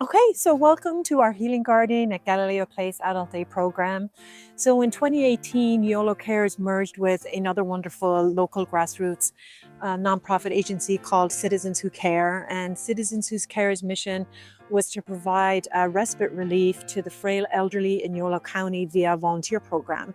Okay, so welcome to our Healing Garden at Galileo Place Adult Day program. So in 2018, YoloCares merged with another wonderful local grassroots nonprofit agency called Citizens Who Care. And Citizens Who Care's mission was to provide respite relief to the frail elderly in Yolo County via a volunteer program.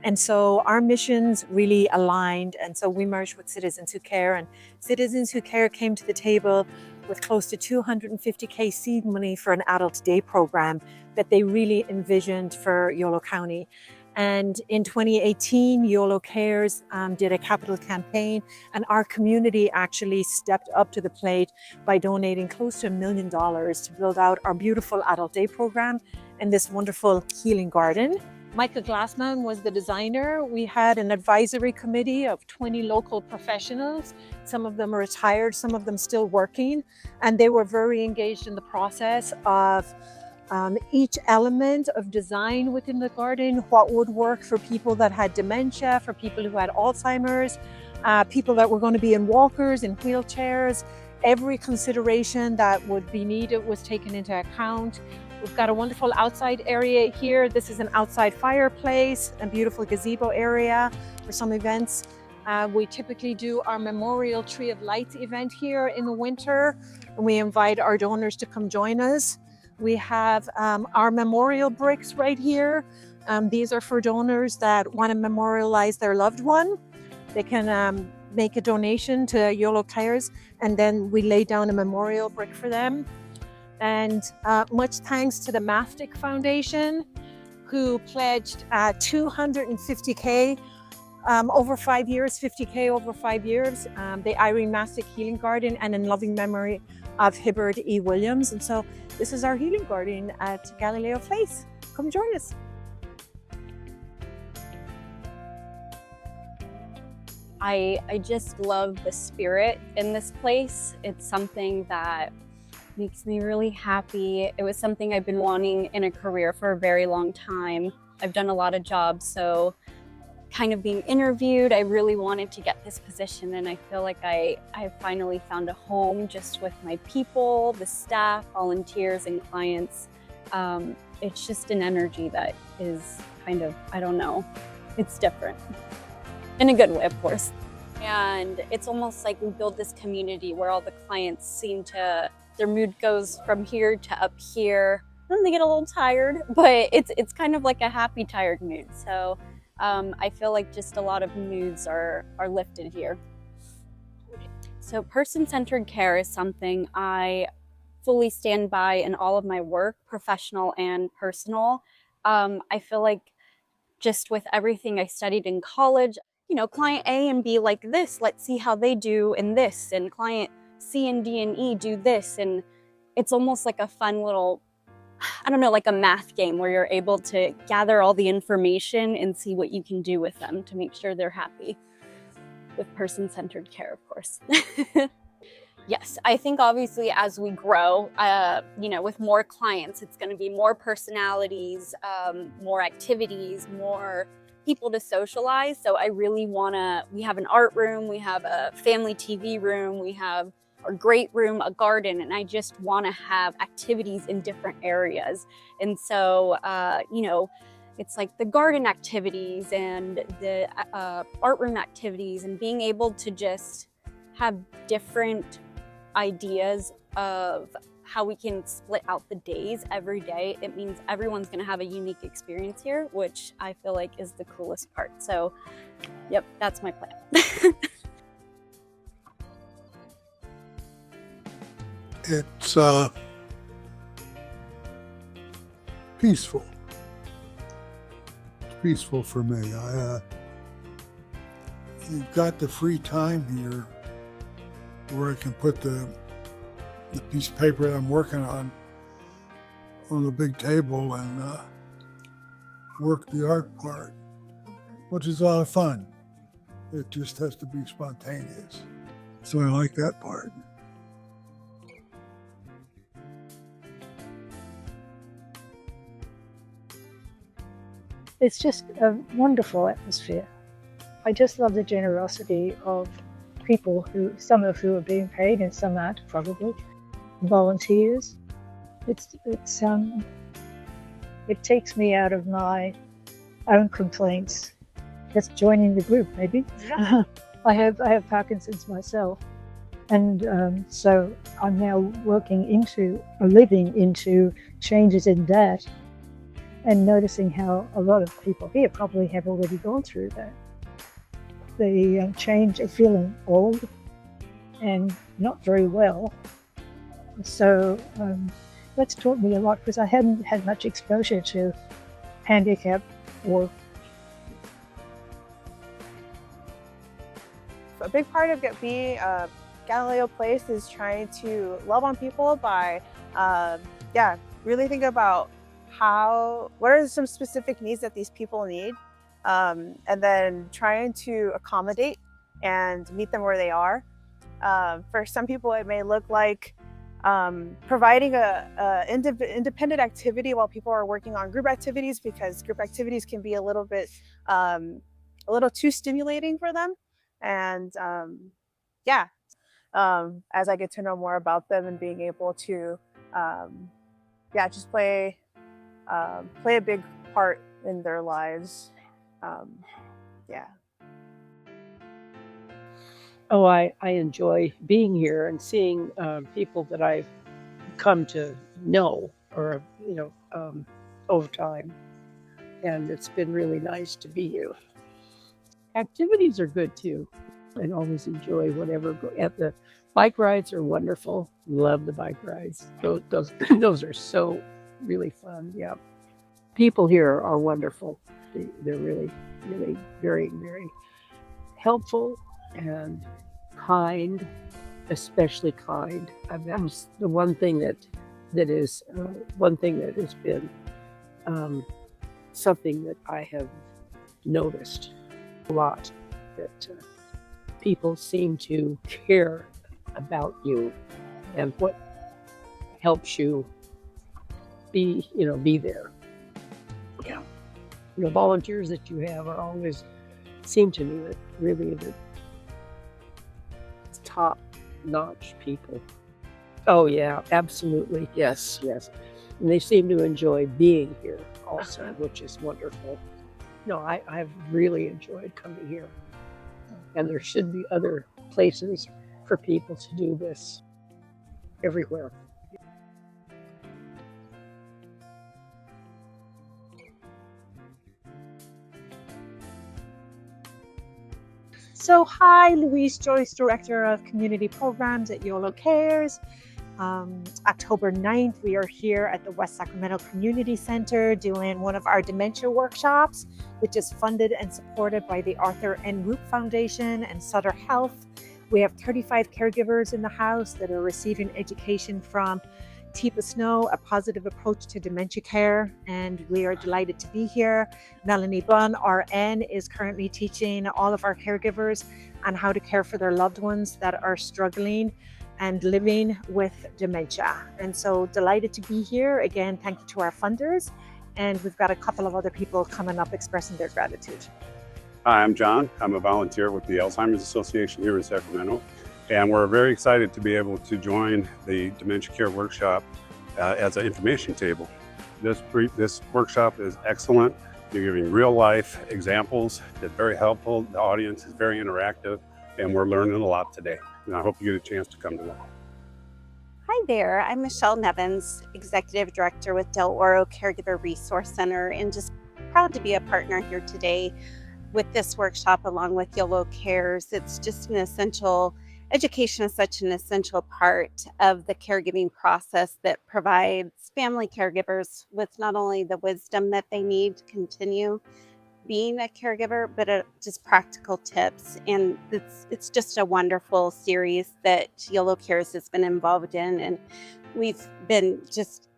And so our missions really aligned. And so we merged with Citizens Who Care, and Citizens Who Care came to the table with close to 250K seed money for an adult day program that they really envisioned for Yolo County. And in 2018, YoloCares did a capital campaign, and our community actually stepped up to the plate by donating close to $1 million to build out our beautiful adult day program and this wonderful healing garden. Michael Glassman was the designer. We had an advisory committee of 20 local professionals. Some of them are retired, some of them still working, and they were very engaged in the process of each element of design within the garden, what would work for people that had dementia, for people who had Alzheimer's, people that were going to be in walkers, in wheelchairs. Every consideration that would be needed was taken into account. We've got a wonderful outside area here. This is an outside fireplace, a beautiful gazebo area for some events. We typically do our Memorial Tree of Lights event here in the winter, and we invite our donors to come join us. We have our memorial bricks right here. These are for donors that want to memorialize their loved one. They can make a donation to YoloCares, and then we lay down a memorial brick for them. And much thanks to the Mastic Foundation, who pledged 250K over 5 years, 50K over 5 years, the Irene Mastic Healing Garden, and in loving memory of Hibbert E. Williams. And so this is our healing garden at Galileo Place. Come join us. I just love the spirit in this place. It's something that makes me really happy. It was something I've been wanting in a career for a very long time. I've done a lot of jobs, so kind of being interviewed, I really wanted to get this position, and I feel like I finally found a home just with my people, the staff, volunteers, and clients. It's just an energy that is kind of, I don't know, it's different. In a good way, of course. And it's almost like we build this community where all the clients seem to, their mood goes from here to up here. Then they get a little tired, but it's kind of like a happy, tired mood. So I feel like just a lot of moods are lifted here. So person-centered care is something I fully stand by in all of my work, professional and personal. I feel like just with everything I studied in college, you know, client A and B like this, let's see how they do in this, and client C and D and E do this. And it's almost like a fun little, I don't know, like a math game where you're able to gather all the information and see what you can do with them to make sure they're happy. With person-centered care, of course. Yes, I think obviously as we grow, you know, with more clients, it's going to be more personalities, more activities, more people to socialize. So I really want to, we have an art room, we have a family TV room, we have a great room, a garden, and I just want to have activities in different areas. And so, you know, it's like the garden activities and the art room activities, and being able to just have different ideas of how we can split out the days every day. It means everyone's going to have a unique experience here, which I feel like is the coolest part. So, yep, that's my plan. It's peaceful. It's peaceful for me. You've got the free time here where I can put the piece of paper that I'm working on the big table and work the art part, which is a lot of fun. It just has to be spontaneous. So I like that part. It's just a wonderful atmosphere. I just love the generosity of people who, some of who are being paid and some aren't probably, volunteers. It takes me out of my own complaints. Just joining the group, maybe. I have Parkinson's myself, and so I'm now living into changes in that, and noticing how a lot of people here probably have already gone through that. The change of feeling old and not very well. So that's taught me a lot, because I hadn't had much exposure to handicap or. A big part of being Galileo Place is trying to love on people by, really think about what are some specific needs that these people need, and then trying to accommodate and meet them where they are. For some people, it may look like providing a independent activity while people are working on group activities, because group activities can be a little too stimulating for them. And as I get to know more about them and being able to, just play a big part in their lives. Oh, I enjoy being here and seeing people that I've come to know or, over time. And it's been really nice to be here. Activities are good too. I always enjoy whatever. At the bike rides are wonderful. Love the bike rides. Those are so really fun. Yeah. People here are wonderful. They're really, really very, very helpful and kind, especially kind. I mean, that's the one thing that has been something that I have noticed a lot, that people seem to care about you and what helps you be there. Yeah. The volunteers that you have are always seem to me that really the top-notch people. Oh yeah, absolutely. Yes. And they seem to enjoy being here also, which is wonderful. No, I've really enjoyed coming here. And there should be other places for people to do this everywhere. So hi, Louise Joyce, Director of Community Programs at YoloCares. October 9th, we are here at the West Sacramento Community Center doing one of our dementia workshops, which is funded and supported by the Arthur N. Roop Foundation and Sutter Health. We have 35 caregivers in the house that are receiving education from Teepa Snow, A Positive Approach to Dementia Care, and we are delighted to be here. Melanie Bunn, RN, is currently teaching all of our caregivers on how to care for their loved ones that are struggling and living with dementia. And so delighted to be here. Again, thank you to our funders. And we've got a couple of other people coming up expressing their gratitude. Hi, I'm John. I'm a volunteer with the Alzheimer's Association here in Sacramento. And we're very excited to be able to join the Dementia Care Workshop as an information table. This workshop is excellent. You're giving real life examples. It's very helpful. The audience is very interactive, and we're learning a lot today. And I hope you get a chance to come to one. Hi there, I'm Michelle Nevins, Executive Director with Del Oro Caregiver Resource Center, and just proud to be a partner here today with this workshop along with YoloCares. It's just education is such an essential part of the caregiving process that provides family caregivers with not only the wisdom that they need to continue being a caregiver, but just practical tips. And it's just a wonderful series that YoloCares has been involved in. And we've been just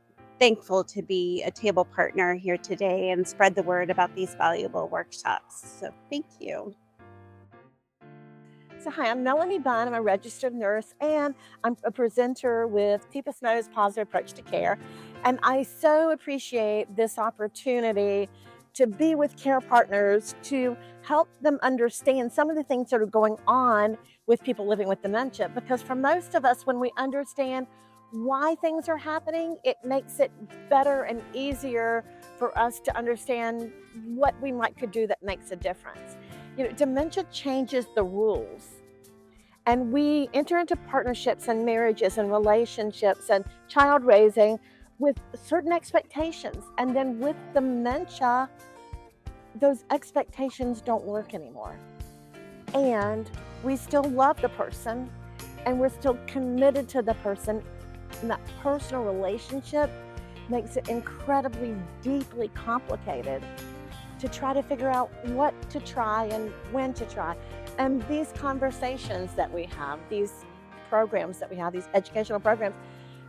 thankful to be a table partner here today and spread the word about these valuable workshops. So thank you. So hi, I'm Melanie Bunn. I'm a registered nurse and I'm a presenter with Teepa Snow's Positive Approach to Care. And I so appreciate this opportunity to be with care partners to help them understand some of the things that are going on with people living with dementia. Because for most of us, when we understand why things are happening, it makes it better and easier for us to understand what we could do that makes a difference. You know, dementia changes the rules. And we enter into partnerships and marriages and relationships and child raising with certain expectations. And then with dementia, those expectations don't work anymore. And we still love the person and we're still committed to the person. And that personal relationship makes it incredibly deeply complicated to try to figure out what to try and when to try. And these conversations that we have, these programs that we have, these educational programs,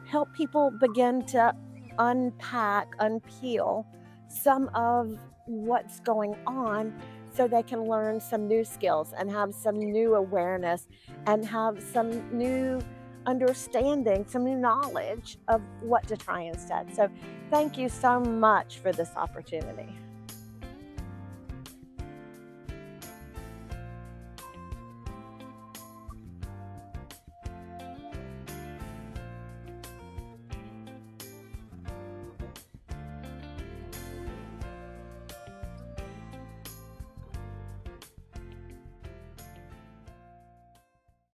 help people begin to unpack, unpeel some of what's going on so they can learn some new skills and have some new awareness and have some new understanding, some new knowledge of what to try instead. So thank you so much for this opportunity.